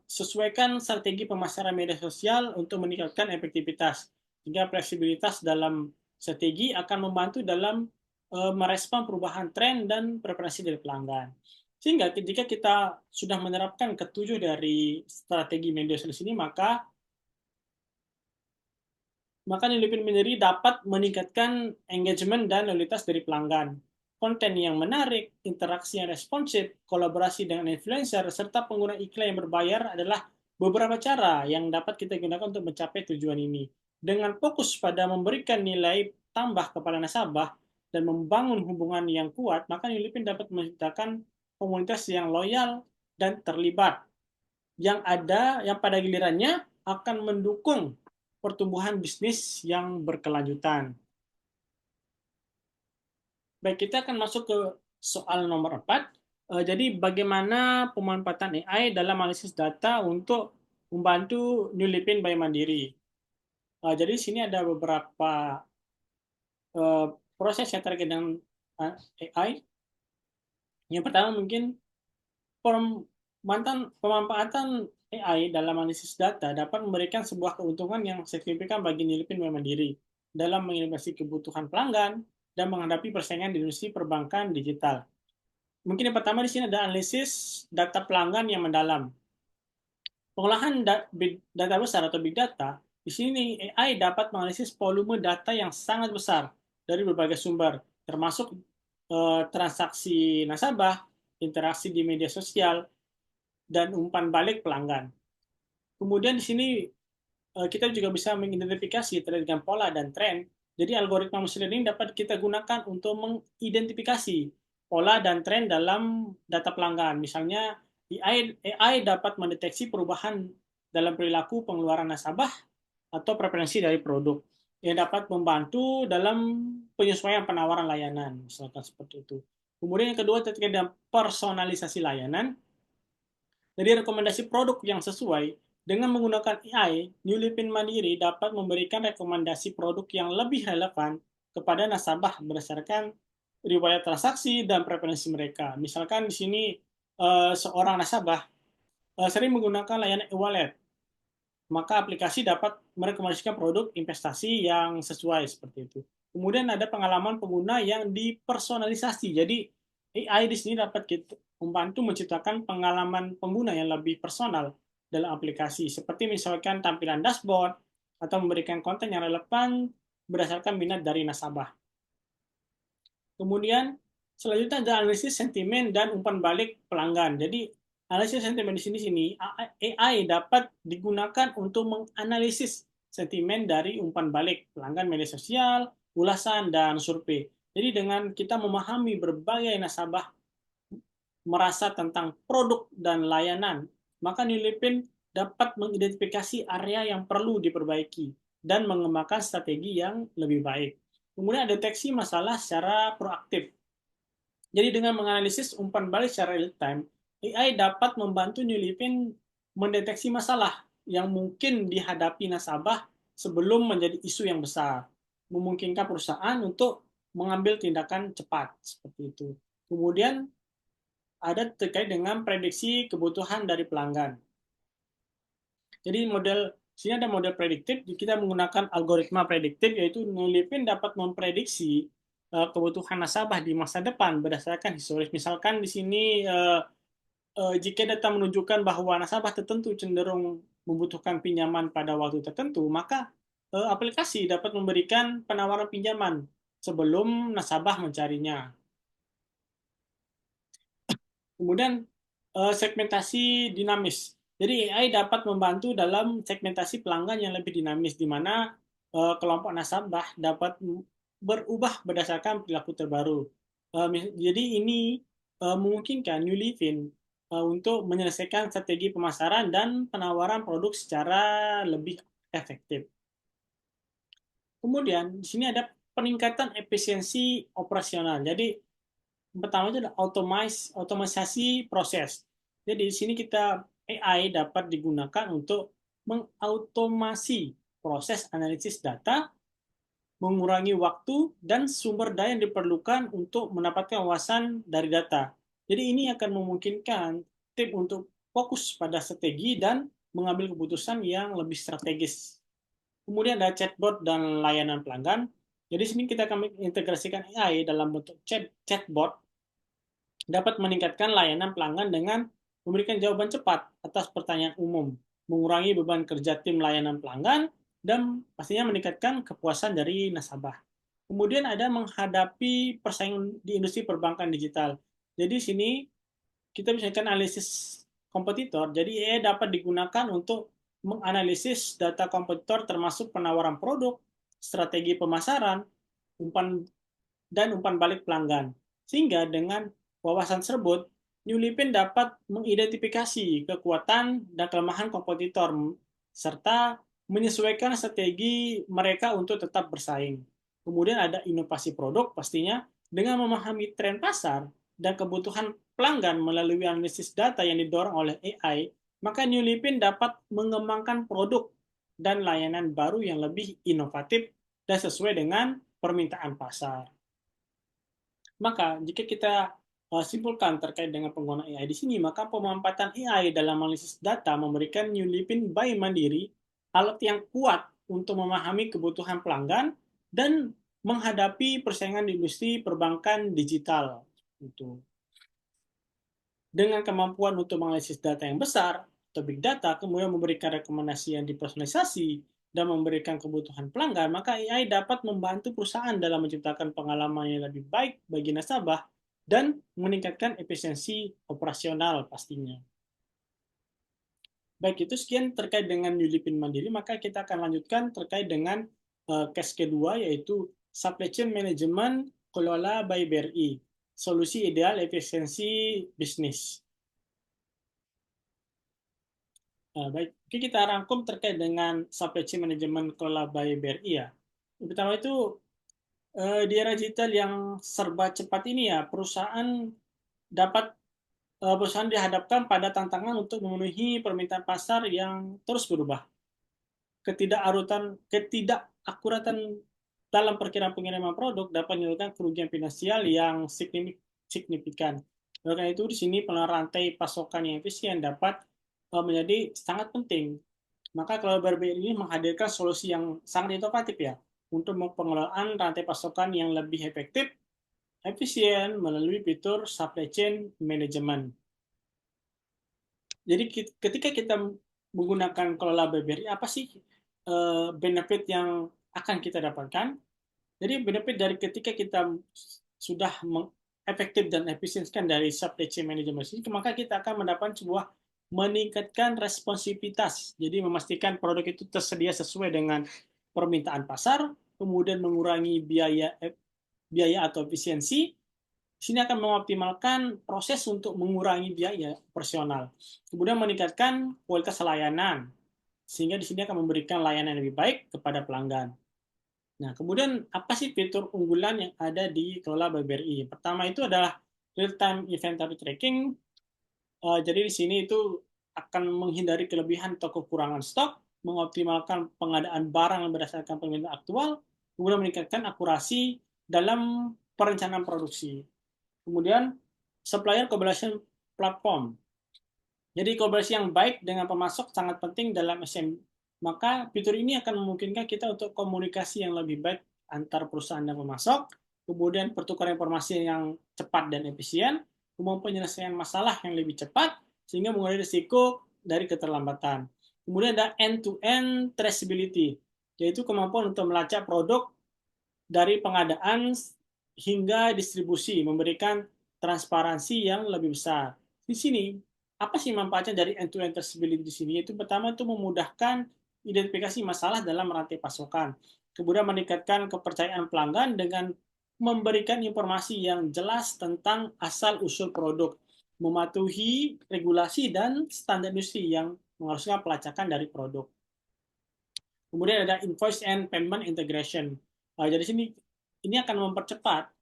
A: sesuaikan strategi pemasaran media sosial untuk meningkatkan efektivitas. Sehingga fleksibilitas dalam strategi akan membantu dalam merespon perubahan tren dan preferensi dari pelanggan. Sehingga ketika kita sudah menerapkan ketujuh dari strategi media sosial ini, maka New Livin Mandiri dapat meningkatkan engagement dan loyalitas dari pelanggan. Konten yang menarik, interaksi yang responsif, kolaborasi dengan influencer, serta pengguna iklan yang berbayar adalah beberapa cara yang dapat kita gunakan untuk mencapai tujuan ini. dengan fokus pada memberikan nilai tambah kepada nasabah dan membangun hubungan yang kuat, maka Nilipin dapat menciptakan komunitas yang loyal dan terlibat, yang pada gilirannya akan mendukung pertumbuhan bisnis yang berkelanjutan. Baik, kita akan masuk ke soal nomor 4. Jadi bagaimana pemanfaatan AI dalam analisis data untuk membantu Nilipin by Mandiri. Jadi di sini ada beberapa proses yang terkait dengan AI. Yang pertama mungkin pemanfaatan AI dalam analisis data dapat memberikan sebuah keuntungan yang signifikan bagi Nilipin by Mandiri dalam menginovasi kebutuhan pelanggan dan menghadapi persaingan di industri perbankan digital. Mungkin yang pertama di sini ada analisis data pelanggan yang mendalam. Pengolahan data besar atau big data, di sini AI dapat menganalisis volume data yang sangat besar dari berbagai sumber, termasuk transaksi nasabah, interaksi di media sosial, dan umpan balik pelanggan. Kemudian di sini kita juga bisa mengidentifikasi terkait dengan pola dan tren. Jadi algoritma machine learning dapat kita gunakan untuk mengidentifikasi pola dan tren dalam data pelanggan. Misalnya AI dapat mendeteksi perubahan dalam perilaku pengeluaran nasabah atau preferensi dari produk yang dapat membantu dalam penyesuaian penawaran layanan, misalkan seperti itu. Kemudian yang kedua terkait dengan personalisasi layanan. Jadi rekomendasi produk yang sesuai dengan menggunakan AI, Newlipin Mandiri dapat memberikan rekomendasi produk yang lebih relevan kepada nasabah berdasarkan riwayat transaksi dan preferensi mereka. Misalkan di sini seorang nasabah sering menggunakan layanan e-wallet, maka aplikasi dapat merekomendasikan produk investasi yang sesuai seperti itu. Kemudian ada pengalaman pengguna yang dipersonalisasi. Jadi AI di sini dapat kita membantu menciptakan pengalaman pengguna yang lebih personal dalam aplikasi, seperti misalkan tampilan dashboard atau memberikan konten yang relevan berdasarkan minat dari nasabah. Kemudian selanjutnya ada analisis sentimen dan umpan balik pelanggan. Jadi analisis sentimen di sini AI dapat digunakan untuk menganalisis sentimen dari umpan balik pelanggan media sosial, ulasan, dan survei. Jadi dengan kita memahami berbagai nasabah merasa tentang produk dan layanan, maka Nilipin dapat mengidentifikasi area yang perlu diperbaiki dan mengembangkan strategi yang lebih baik. Kemudian deteksi masalah secara proaktif. Jadi dengan menganalisis umpan balik secara real time, AI dapat membantu Nilipin mendeteksi masalah yang mungkin dihadapi nasabah sebelum menjadi isu yang besar, memungkinkan perusahaan untuk mengambil tindakan cepat seperti itu. Kemudian ada terkait dengan prediksi kebutuhan dari pelanggan. Jadi sini ada model prediktif, kita menggunakan algoritma prediktif, yaitu Nilipin dapat memprediksi kebutuhan nasabah di masa depan berdasarkan historis. Misalkan di sini jika data menunjukkan bahwa nasabah tertentu cenderung membutuhkan pinjaman pada waktu tertentu, maka aplikasi dapat memberikan penawaran pinjaman sebelum nasabah mencarinya. Kemudian segmentasi dinamis. Jadi AI dapat membantu dalam segmentasi pelanggan yang lebih dinamis, di mana kelompok nasabah dapat berubah berdasarkan perilaku terbaru. Jadi ini memungkinkan Newlivin untuk menyelesaikan strategi pemasaran dan penawaran produk secara lebih efektif. Kemudian di sini ada peningkatan efisiensi operasional. Jadi yang pertama itu adalah otomatisasi proses. Jadi di sini AI dapat digunakan untuk mengautomasi proses analisis data, mengurangi waktu dan sumber daya yang diperlukan untuk mendapatkan wawasan dari data. Jadi ini akan memungkinkan tim untuk fokus pada strategi dan mengambil keputusan yang lebih strategis. Kemudian ada chatbot dan layanan pelanggan. Jadi sini kita akan integrasikan AI dalam bentuk chatbot dapat meningkatkan layanan pelanggan dengan memberikan jawaban cepat atas pertanyaan umum, mengurangi beban kerja tim layanan pelanggan, dan pastinya meningkatkan kepuasan dari nasabah. Kemudian ada menghadapi persaingan di industri perbankan digital. Jadi sini kita bisa analisis kompetitor. Jadi AI dapat digunakan untuk menganalisis data kompetitor termasuk penawaran produk, strategi pemasaran, umpan dan umpan balik pelanggan. Sehingga dengan wawasan tersebut, New Lipin dapat mengidentifikasi kekuatan dan kelemahan kompetitor serta menyesuaikan strategi mereka untuk tetap bersaing. Kemudian ada inovasi produk pastinya dengan memahami tren pasar dan kebutuhan pelanggan melalui analisis data yang didorong oleh AI, maka New Lipin dapat mengembangkan produk dan layanan baru yang lebih inovatif dan sesuai dengan permintaan pasar. Maka jika kita simpulkan terkait dengan penggunaan AI di sini, maka pemanfaatan AI dalam analisis data memberikan New Lipin by Mandiri alat yang kuat untuk memahami kebutuhan pelanggan dan menghadapi persaingan di industri perbankan digital. Itu. Dengan kemampuan untuk menganalisis data yang besar atau big data, kemudian memberikan rekomendasi yang dipersonalisasi dan memberikan kebutuhan pelanggan, maka AI dapat membantu perusahaan dalam menciptakan pengalaman yang lebih baik bagi nasabah dan meningkatkan efisiensi operasional pastinya. Baik, itu sekian terkait dengan New Lipin Mandiri, maka kita akan lanjutkan terkait dengan case kedua, yaitu Supply Chain Management Kelola by BRI, solusi ideal efisiensi bisnis. Baik, oke, kita rangkum terkait dengan supply chain management kelola by BRI ya. Yang pertama itu di era digital yang serba cepat ini ya, perusahaan dihadapkan pada tantangan untuk memenuhi permintaan pasar yang terus berubah. Ketidakakuratan dalam perkiraan pengiriman produk dapat menyebabkan kerugian finansial yang signifikan. Oleh karena itu, di sini pengelolaan rantai pasokan yang efisien dapat menjadi sangat penting. Maka kalau BRI ini menghadirkan solusi yang sangat inovatif ya untuk pengelolaan rantai pasokan yang lebih efektif, efisien melalui fitur supply chain management. Jadi ketika kita menggunakan kelola BRI, apa sih benefit yang akan kita dapatkan? Jadi benefit dari ketika kita sudah efektif dan efisienkan dari supply chain management ini, maka kita akan mendapatkan sebuah meningkatkan responsivitas. Jadi memastikan produk itu tersedia sesuai dengan permintaan pasar, kemudian mengurangi biaya atau efisiensi. Di sini akan mengoptimalkan proses untuk mengurangi biaya operasional. Kemudian meningkatkan kualitas layanan, sehingga di sini akan memberikan layanan yang lebih baik kepada pelanggan. Nah, kemudian apa sih fitur unggulan yang ada di kelola BRI? Pertama itu adalah real-time inventory tracking. Jadi di sini itu akan menghindari kelebihan atau kekurangan stok, mengoptimalkan pengadaan barang berdasarkan permintaan aktual, kemudian meningkatkan akurasi dalam perencanaan produksi. Kemudian supplier collaboration platform. Jadi kolaborasi yang baik dengan pemasok sangat penting dalam SMB. Maka fitur ini akan memungkinkan kita untuk komunikasi yang lebih baik antar perusahaan dan pemasok, kemudian pertukaran informasi yang cepat dan efisien, kemudian penyelesaian masalah yang lebih cepat, sehingga mengurangi risiko dari keterlambatan. Kemudian ada end-to-end traceability, yaitu kemampuan untuk melacak produk dari pengadaan hingga distribusi, memberikan transparansi yang lebih besar. Di sini, apa sih manfaatnya dari end-to-end traceability di sini? Itu pertama itu memudahkan identifikasi masalah dalam rantai pasokan. Kemudian meningkatkan kepercayaan pelanggan dengan memberikan informasi yang jelas tentang asal-usul produk, mematuhi regulasi dan standar industri yang mengharuskan pelacakan dari produk. Kemudian ada invoice and payment integration. Jadi sini ini akan mempercepat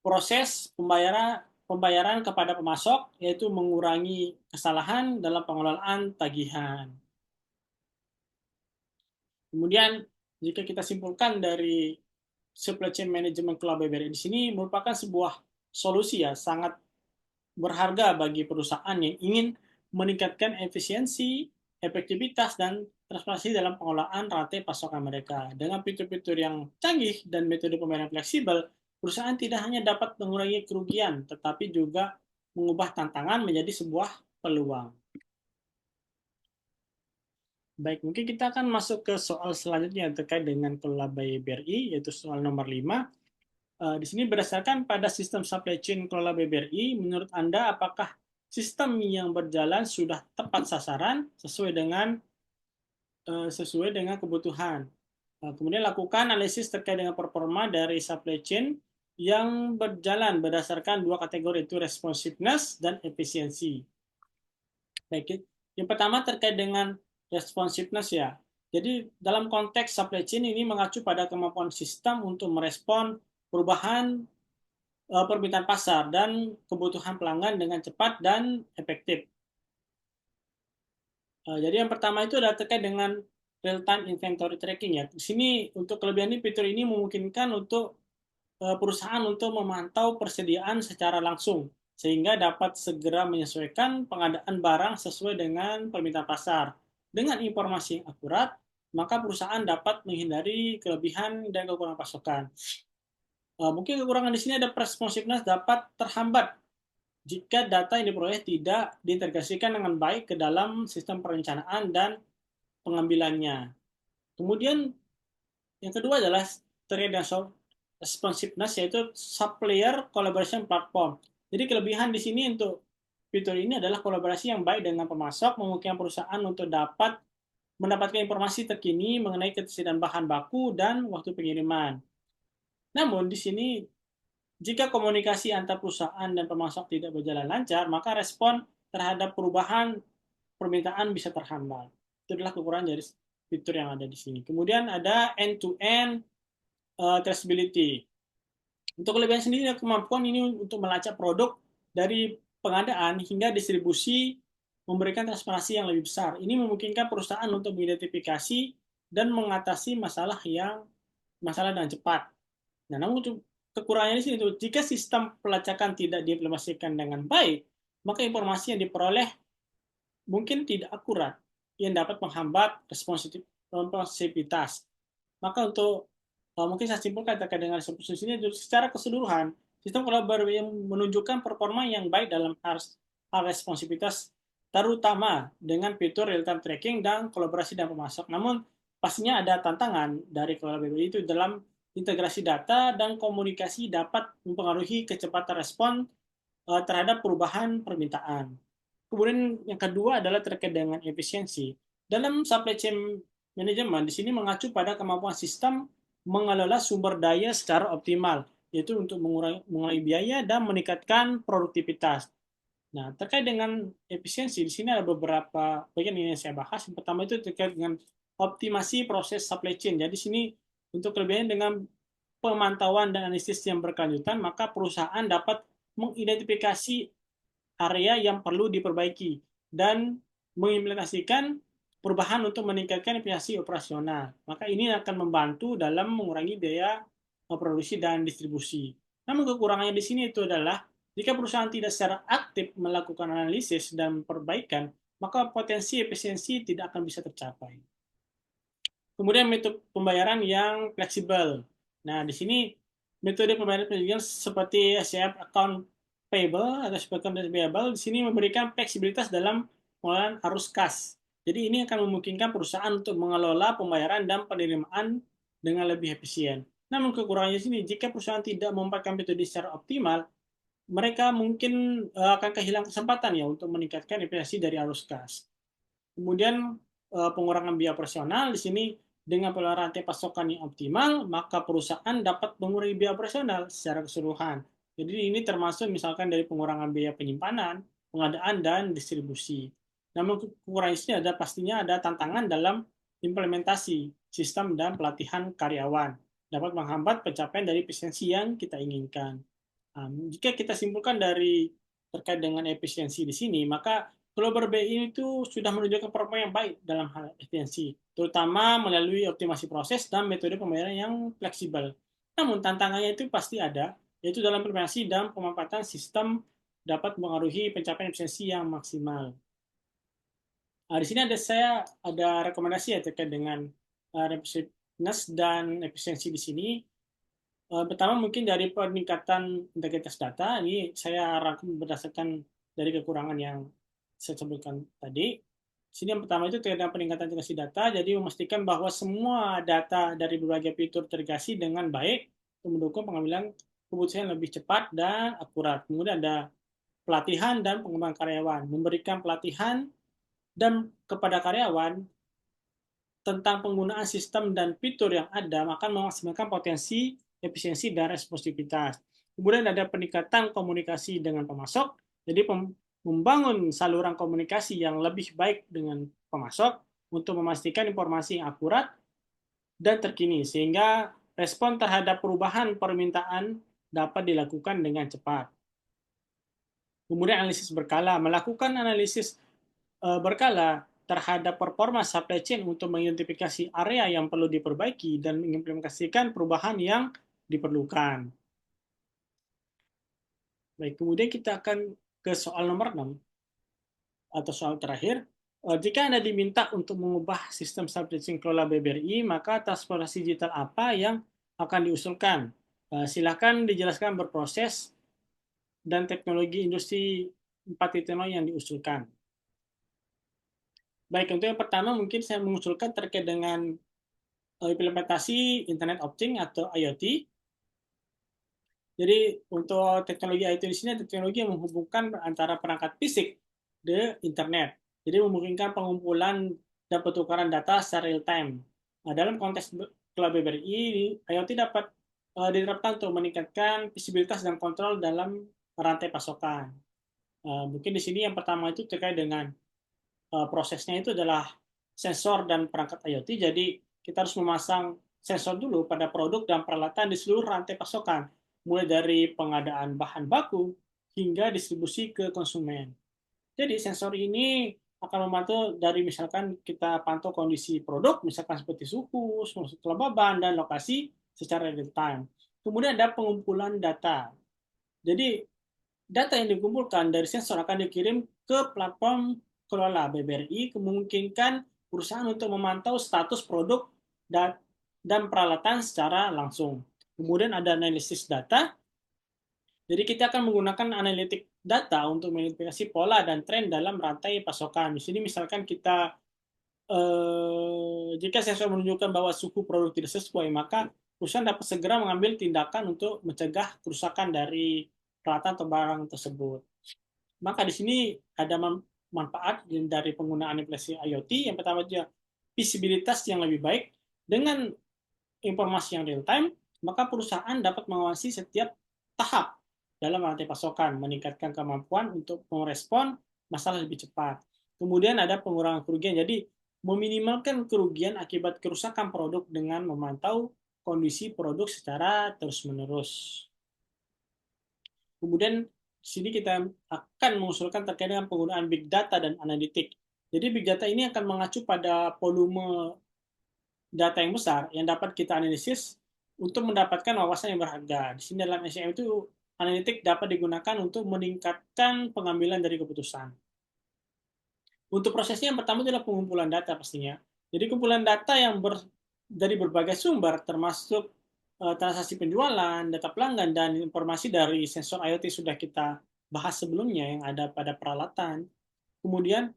A: proses pembayaran kepada pemasok, yaitu mengurangi kesalahan dalam pengelolaan tagihan. Kemudian jika kita simpulkan dari supply chain management kelola BRI di sini merupakan sebuah solusi ya sangat berharga bagi perusahaan yang ingin meningkatkan efisiensi, efektivitas, dan transparansi dalam pengelolaan rantai pasokan mereka. Dengan fitur-fitur yang canggih dan metode pembayaran fleksibel, perusahaan tidak hanya dapat mengurangi kerugian, tetapi juga mengubah tantangan menjadi sebuah peluang. Baik, mungkin kita akan masuk ke soal selanjutnya terkait dengan kelola by BRI, yaitu soal nomor 5. Di sini berdasarkan pada sistem supply chain kelola BRI, menurut Anda apakah sistem yang berjalan sudah tepat sasaran sesuai dengan sesuai dengan kebutuhan. Kemudian lakukan analisis terkait dengan performa dari supply chain yang berjalan berdasarkan dua kategori, itu responsiveness dan efisiensi. Baik, yang pertama terkait dengan responsiveness ya. Jadi dalam konteks supply chain ini mengacu pada kemampuan sistem untuk merespon perubahan permintaan pasar dan kebutuhan pelanggan dengan cepat dan efektif. Jadi yang pertama itu adalah terkait dengan real time inventory tracking ya. Di sini untuk kelebihan ini fitur ini memungkinkan untuk perusahaan untuk memantau persediaan secara langsung sehingga dapat segera menyesuaikan pengadaan barang sesuai dengan permintaan pasar. Dengan informasi yang akurat, maka perusahaan dapat menghindari kelebihan dan kekurangan pasokan. Mungkin kekurangan di sini ada responsiveness dapat terhambat jika data yang diperoleh tidak diintegrasikan dengan baik ke dalam sistem perencanaan dan pengambilannya. Kemudian yang kedua adalah terkait dengan responsiveness, yaitu supplier collaboration platform. Jadi kelebihan di sini untuk fitur ini adalah kolaborasi yang baik dengan pemasok, memungkinkan perusahaan untuk dapat mendapatkan informasi terkini mengenai ketersediaan bahan baku dan waktu pengiriman. Namun di sini jika komunikasi antar perusahaan dan pemasok tidak berjalan lancar, maka respon terhadap perubahan permintaan bisa terhambat. Itu adalah kekurangan dari fitur yang ada di sini. Kemudian ada end-to-end traceability. Untuk kelebihan sendiri, kemampuan ini untuk melacak produk dari pengadaan hingga distribusi memberikan transparansi yang lebih besar. Ini memungkinkan perusahaan untuk mengidentifikasi dan mengatasi masalah dengan cepat. Nah, namun untuk kekurangannya di sini itu jika sistem pelacakan tidak diimplementasikan dengan baik, maka informasi yang diperoleh mungkin tidak akurat yang dapat menghambat responsivitas. Maka untuk mungkin saya simpulkan terkait dengan responsivitas ini secara keseluruhan, sistem kolaborasi yang menunjukkan performa yang baik dalam hal responsivitas, terutama dengan fitur real-time tracking dan kolaborasi dan pemasok. Namun, pastinya ada tantangan dari kolaborasi itu dalam integrasi data dan komunikasi dapat mempengaruhi kecepatan respon terhadap perubahan permintaan. Kemudian yang kedua adalah terkait dengan efisiensi. Dalam supply chain management, di sini mengacu pada kemampuan sistem mengelola sumber daya secara optimal, yaitu untuk mengurangi biaya dan meningkatkan produktivitas. Nah, terkait dengan efisiensi, di sini ada beberapa bagian yang saya bahas. Yang pertama itu terkait dengan optimasi proses supply chain. Jadi, di sini untuk kelebihan dengan pemantauan dan analisis yang berkelanjutan, maka perusahaan dapat mengidentifikasi area yang perlu diperbaiki dan mengimplementasikan perubahan untuk meningkatkan efisiensi operasional. Maka ini akan membantu dalam mengurangi biaya produksi dan distribusi. Namun kekurangannya di sini itu adalah jika perusahaan tidak secara aktif melakukan analisis dan perbaikan, maka potensi efisiensi tidak akan bisa tercapai. Kemudian metode pembayaran yang fleksibel. Nah, di sini metode pembayaran fleksibel seperti SCF account payable atau account payable di sini memberikan fleksibilitas dalam pengelolaan arus kas. Jadi ini akan memungkinkan perusahaan untuk mengelola pembayaran dan penerimaan dengan lebih efisien. Namun kekurangannya di sini jika perusahaan tidak memakai metode secara optimal, mereka mungkin akan kehilangan kesempatan ya untuk meningkatkan efisiensi dari arus kas. Kemudian pengurangan biaya operasional di sini dengan pengelolaan rantai pasokan yang optimal, maka perusahaan dapat mengurangi biaya operasional secara keseluruhan. Jadi ini termasuk misalkan dari pengurangan biaya penyimpanan, pengadaan, dan distribusi. Namun kekurangan ini ada pastinya ada tantangan dalam implementasi sistem dan pelatihan karyawan. Dapat menghambat pencapaian dari efisiensi yang kita inginkan. Jika kita simpulkan dari terkait dengan efisiensi di sini, maka Global BI itu sudah menunjukkan performa yang baik dalam hal efisiensi, terutama melalui optimasi proses dan metode pembayaran yang fleksibel. Namun tantangannya itu pasti ada, yaitu dalam implementasi dan pemanfaatan sistem dapat mengaruhi pencapaian efisiensi yang maksimal. Di sini saya ada rekomendasi ya terkait dengan responsiveness dan efisiensi di sini. Pertama mungkin dari peningkatan integritas data, ini saya rangkum berdasarkan dari kekurangan yang saya sebutkan tadi. Sini yang pertama itu terkait dengan peningkatan integrasi data, jadi memastikan bahwa semua data dari berbagai fitur terintegrasi dengan baik untuk mendukung pengambilan keputusan yang lebih cepat dan akurat. Kemudian ada pelatihan dan pengembangan karyawan, memberikan pelatihan dan kepada karyawan tentang penggunaan sistem dan fitur yang ada, maka memaksimalkan potensi, efisiensi, dan responsivitas. Kemudian ada peningkatan komunikasi dengan pemasok, jadi membangun saluran komunikasi yang lebih baik dengan pemasok untuk memastikan informasi yang akurat dan terkini, sehingga respon terhadap perubahan permintaan dapat dilakukan dengan cepat. Kemudian analisis berkala, melakukan analisis berkala terhadap performa supply chain untuk mengidentifikasi area yang perlu diperbaiki dan mengimplementasikan perubahan yang diperlukan. Baik, kemudian kita akan ke soal nomor 6 atau soal terakhir. Jika Anda diminta untuk mengubah sistem supply chain kelola BBRI, maka transformasi digital apa yang akan diusulkan? Silakan dijelaskan berproses dan teknologi industri 4.0 yang diusulkan. Baik, untuk yang pertama mungkin saya mengusulkan terkait dengan implementasi Internet of Things atau IoT. Jadi untuk teknologi IoT di sini teknologi yang menghubungkan antara perangkat fisik ke internet. Jadi memungkinkan pengumpulan dan pertukaran data secara real time. Nah, dalam konteks cloud BBRI, IoT dapat diterapkan untuk meningkatkan visibilitas dan kontrol dalam rantai pasokan. Mungkin di sini yang pertama itu terkait dengan prosesnya itu adalah sensor dan perangkat IoT. Jadi kita harus memasang sensor dulu pada produk dan peralatan di seluruh rantai pasokan, mulai dari pengadaan bahan baku hingga distribusi ke konsumen. Jadi sensor ini akan memantau dari misalkan kita pantau kondisi produk, misalkan seperti suhu, kelembaban, dan lokasi secara real time. Kemudian ada pengumpulan data. Jadi data yang dikumpulkan dari sensor akan dikirim ke platform kelola BBRI, memungkinkan perusahaan untuk memantau status produk dan peralatan secara langsung. Kemudian ada analisis data. Jadi kita akan menggunakan analitik data untuk mengidentifikasi pola dan tren dalam rantai pasokan. Di sini misalkan kita jika sensor menunjukkan bahwa suhu produk tidak sesuai, maka perusahaan dapat segera mengambil tindakan untuk mencegah kerusakan dari peralatan atau barang tersebut. Maka di sini ada manfaat dari penggunaan aplikasi IoT. Yang pertama dia visibilitas yang lebih baik dengan informasi yang real time, maka perusahaan dapat mengawasi setiap tahap dalam rantai pasokan, meningkatkan kemampuan untuk merespon masalah lebih cepat. Kemudian ada pengurangan kerugian, jadi meminimalkan kerugian akibat kerusakan produk dengan memantau kondisi produk secara terus-menerus. Kemudian di sini kita akan mengusulkan terkait dengan penggunaan big data dan analitik. Jadi big data ini akan mengacu pada volume data yang besar yang dapat kita analisis untuk mendapatkan wawasan yang berharga. Di sini dalam SCM itu analitik dapat digunakan untuk meningkatkan pengambilan dari keputusan. Untuk prosesnya yang pertama adalah pengumpulan data pastinya. Jadi kumpulan data yang dari berbagai sumber termasuk transaksi penjualan, data pelanggan, dan informasi dari sensor IoT sudah kita bahas sebelumnya yang ada pada peralatan. Kemudian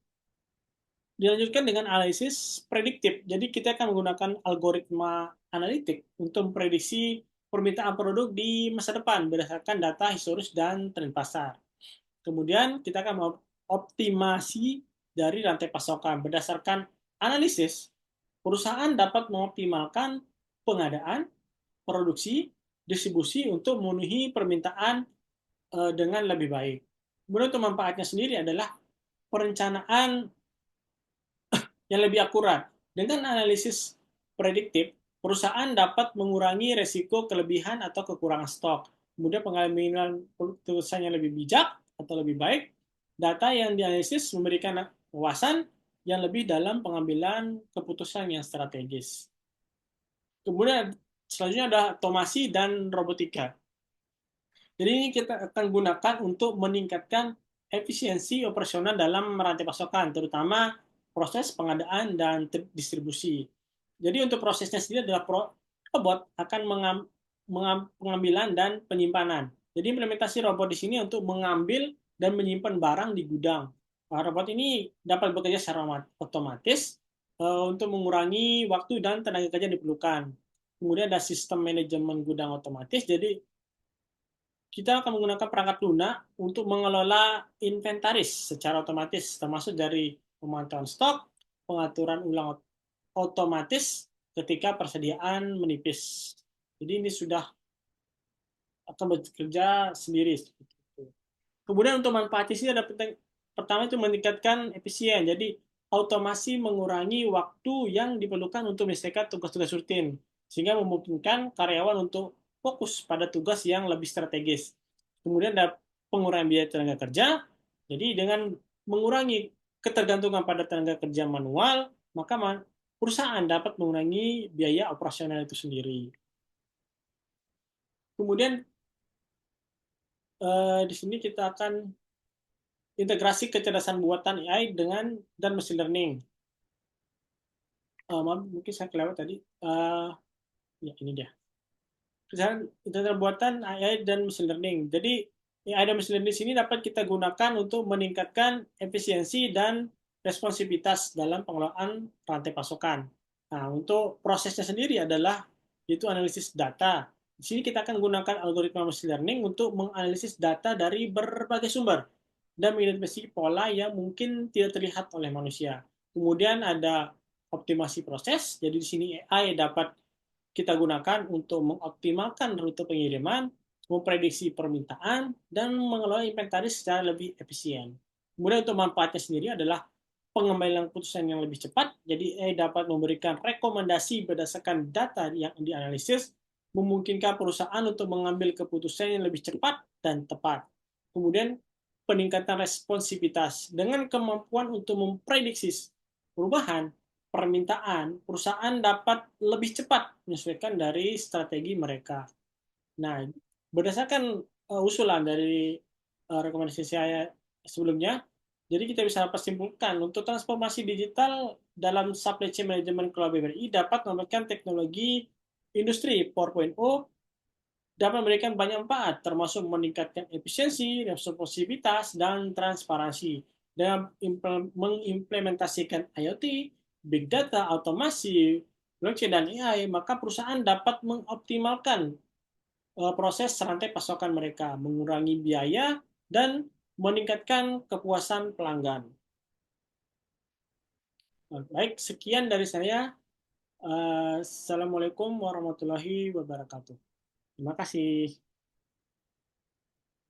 A: dilanjutkan dengan analisis prediktif. Jadi kita akan menggunakan algoritma analitik untuk memprediksi permintaan produk di masa depan berdasarkan data historis dan tren pasar. Kemudian kita akan mengoptimasi dari rantai pasokan. Berdasarkan analisis, perusahaan dapat mengoptimalkan pengadaan, produksi, distribusi untuk memenuhi permintaan dengan lebih baik. Kemudian untuk manfaatnya sendiri adalah perencanaan yang lebih akurat. Dengan analisis prediktif, perusahaan dapat mengurangi resiko kelebihan atau kekurangan stok. Kemudian pengambilan keputusan yang lebih bijak atau lebih baik. Data yang dianalisis memberikan wawasan yang lebih dalam pengambilan keputusan yang strategis. Kemudian selanjutnya ada otomasi dan robotika. Jadi ini kita akan gunakan untuk meningkatkan efisiensi operasional dalam rantai pasokan, terutama proses pengadaan dan distribusi. Jadi untuk prosesnya sendiri adalah robot akan pengambilan dan penyimpanan. Jadi implementasi robot di sini untuk mengambil dan menyimpan barang di gudang. Robot ini dapat bekerja secara otomatis untuk mengurangi waktu dan tenaga kerja yang diperlukan. Kemudian ada sistem manajemen gudang otomatis, jadi kita akan menggunakan perangkat lunak untuk mengelola inventaris secara otomatis, termasuk dari pemantauan stok, pengaturan ulang otomatis ketika persediaan menipis. Jadi ini sudah akan bekerja sendiri. Kemudian untuk manfaat sini ada penting, pertama itu meningkatkan efisien. Jadi automasi mengurangi waktu yang diperlukan untuk menyelesaikan tugas-tugas rutin, sehingga memungkinkan karyawan untuk fokus pada tugas yang lebih strategis. Kemudian ada pengurangan biaya tenaga kerja. Jadi dengan mengurangi ketergantungan pada tenaga kerja manual, maka perusahaan dapat mengurangi biaya operasional itu sendiri. Kemudian di sini kita akan integrasi kecerdasan buatan AI dan machine learning. Mungkin saya kelewat tadi. Ya ini dia. Kecerdasan buatan AI dan machine learning. Jadi AI dan machine learning sini dapat kita gunakan untuk meningkatkan efisiensi dan responsivitas dalam pengelolaan rantai pasokan. Nah, untuk prosesnya sendiri adalah itu analisis data. Di sini kita akan gunakan algoritma machine learning untuk menganalisis data dari berbagai sumber dan mengidentifikasi pola yang mungkin tidak terlihat oleh manusia. Kemudian ada optimasi proses. Jadi di sini AI dapat kita gunakan untuk mengoptimalkan rute pengiriman, memprediksi permintaan, dan mengelola inventaris secara lebih efisien. Kemudian untuk manfaatnya sendiri adalah pengambilan keputusan yang lebih cepat. Jadi AI dapat memberikan rekomendasi berdasarkan data yang dianalisis, memungkinkan perusahaan untuk mengambil keputusan yang lebih cepat dan tepat. Kemudian peningkatan responsivitas dengan kemampuan untuk memprediksi perubahan permintaan, perusahaan dapat lebih cepat menyesuaikan dari strategi mereka. Nah, berdasarkan usulan dari rekomendasi saya sebelumnya, jadi kita bisa simpulkan untuk transformasi digital dalam supply chain management Cloud BBRI dapat memberikan teknologi industri 4.0 dapat memberikan banyak manfaat, termasuk meningkatkan efisiensi, responsivitas, dan transparansi. Dengan mengimplementasikan IoT, Big Data, automasi, blockchain, dan AI, maka perusahaan dapat mengoptimalkan proses rantai pasokan mereka, mengurangi biaya, dan meningkatkan kepuasan pelanggan. Baik, sekian dari saya. Assalamualaikum warahmatullahi wabarakatuh. Terima kasih.